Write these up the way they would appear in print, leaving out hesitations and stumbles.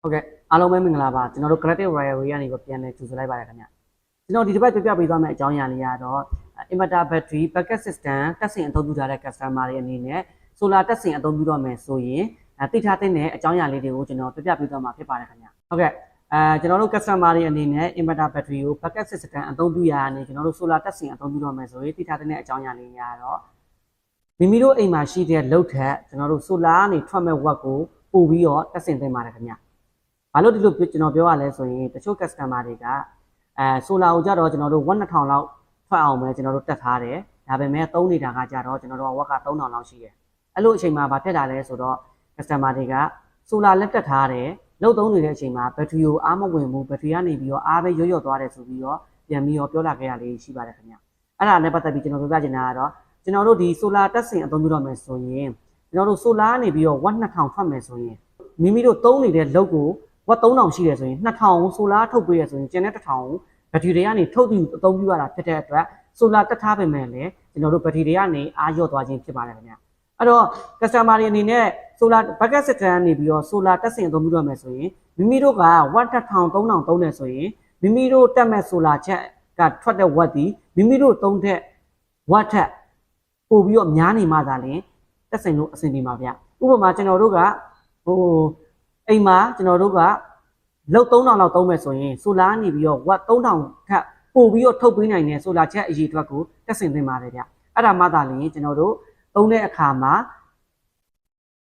ဟုတ်ကဲ့အားလုံးပဲမင်္ဂလာပါကျွန်တော်တို့ Creative Royal ကနေပြန်လဲကြိုဆိုလိုက်ပါတယ်ခင်ဗျကျွန်တော်ဒီတစ်ပတ်ပြပြပေးသွားမယ့်အကြောင်းအရာလေးကတော့ inverter battery backup system တက်ဆင်အသုံးပြုထားတဲ့ customer တွေအနေနဲ့ solar တက်ဆင်အသုံးပြုတော့မယ်ဆိုရင်သိထားတဲ့အကြောင်းအရာလေးတွေကိုကျွန်တော်ပြပြပေးသွားမှာဖြစ်ပါတယ်ခင်ဗျဟုတ်ကဲ့ကျွန်တော်တို့ customer တွေအနေနဲ့ inverter battery ကို backup system အသုံးပြုရတာနဲ့ကျွန်တော်တို့ solar တက်ဆင်အသုံးပြုတော့မယ်ဆိုရင်သိထားတဲ့အကြောင်းအရာလေးတွေကတော့မိမိတို့အိမ်မှာရှိတဲ့ load ထက်ကျွန်တော်တို့ solar ကနေထွက်မဲ့ watt ကိုပို့ပြီးတော့တက်ဆင်သင့်ပါတယ်ခင်ဗျဘာလို့ဒီလိုကျွန်တော်ပြောရလဲဆိုရင်တချို့ customer တွေကsolar ကိုကြတော့ကျွန်တော်တို့ watt 2000လောက်ထွက်အောင်ပဲကျွန်တော်တို့တက်ထားတယ်ဒါပေမဲ့သုံးနေတာကကြတော့ကျွန်တော်တို့ watt က3000လောက်ရှိတယ်အဲ့လိုအချိန်မှာဘာဖြစ်တာလဲဆိုတော့ customer တွေက solar လက်တက်ထားတယ်လုံသုံးနေတဲ့အချိန်မှာ battery ကိုအားမဝင်ဘူး battery ကနေပြီးတော့အားပဲရွတ်သွားတယ်ဆိုပြီးတော့ပြန်ပြီးတော့ပြောလာခဲ့ရလေးရှိပါတယ်ခင်ဗျအဲ့ဒါနဲ့ပတ်သက်ပြီးကျွန်တော်ပြောပြချင်တာကတော့ကျွန်တော်တို့ဒီ solar တက်ဆင်အသုံးပြုတော့မယ်ဆိုရင်ကျွန်တော်တို့ solar ကနေပြီးတော့ watt 2000ထွက်မယ်ဆိုရင်မိမိတို့သုံးနေတဲ့လုပ်ကိုဝတ်3000ရှိတယ်ဆိုရင်2000ဆိုလာထုတ်ပေးရဆိုရင်ကျန်တဲ့1000ကိုဘက်ထရီတွေကနေထုတ်ပြီးအသုံးပြုရတာဖြစ်တဲ့အတွက်ဆိုလာတက်ထားပေမဲ့လည်းကျွန်တော်တို့ဘက်ထရီတွေကနေအားလျော့သွားခြင်းဖြစ်ပါတယ်ခင်ဗျအဲ့တော့ customer တွေအနေနဲ့ solar backup system ကနေပြီးတော့ solar တက်ဆင်အသုံးပြုရမယ်ဆိုရင်မိမိတို့က watt 1000 3000သုံးတယ်ဆိုရင်မိမိတို့တက်မဲ့ solar ချက်ကထွက်တဲ့ watt ဒီမိမိတို့သုံးတဲ့ watt ထက်ပို့ပြီးတော့များနေမှသာလျှင်တက်ဆင်လို့အဆင်ပြေမှာဗျဥပမာကျွန်တော်တို့ကအိမ်မှာကျွန်တော်တို့ကလုတ်3000လောက်သုံးမယ်ဆိုရင် solar နေပြီးတော့ watt 3000ထပ်ပို့ပြီးတော့ထုတ်ပေးနိုင်တဲ့ solar ချက်အရေးအတွက်ကိုတက်ဆင်သင့်ပါတယ်ဗျအဲ့ဒါမှသာလျှင်ကျွန်တော်တို့သုံးတဲ့အခါမှာ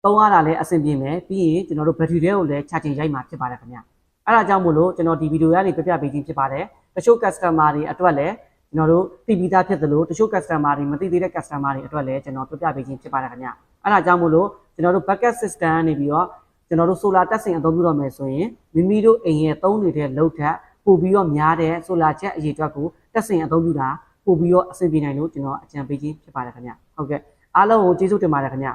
သုံးရတာလည်းအဆင်ပြေမယ်ပြီးရင်ကျွန်တော်တို့ battery တွေကိုလည်း charging ရိုက်မှာဖြစ်ပါတယ်ခင်ဗျအဲ့ဒါကြောင့်မို့လို့ကျွန်တော်ဒီဗီဒီယိုကနေပြပြပေးခြင်းဖြစ်ပါတယ်တချို့ customer တွေအတွက်လည်းကျွန်တော်တို့သိပြီးသားဖြစ်သလိုတချို့ customer တွေမသိသေးတဲ့ customer တွေအတွက်လည်းကျွန်တော်ပြပြပေးခြင်းဖြစ်ပါတယ်ခင်ဗျအဲ့ဒါကြောင့်မို့လို့ကျွန်တော်တို့ backup system နေပြီးတော့ကျွန်တော်တို့ solar တက်ဆင်အသုံးပြုတော့မယ်ဆိုရင်မိမိတို့အိမ်ရဲ့သုံးနေတဲ့ load ထက်ပိုပြီးတော့များတဲ့ solar ချက်အရေးအတွက်ကိုတက်ဆင်အသုံးပြုတာပိုပြီးတော့အဆင်ပြေနိုင်လို့ကျွန်တော်အကြံပေးခြင်းဖြစ်ပါတယ်ခင်ဗျဟုတ်ကဲ့အားလုံးကိုကျေးဇူးတင်ပါတယ်ခင်ဗျ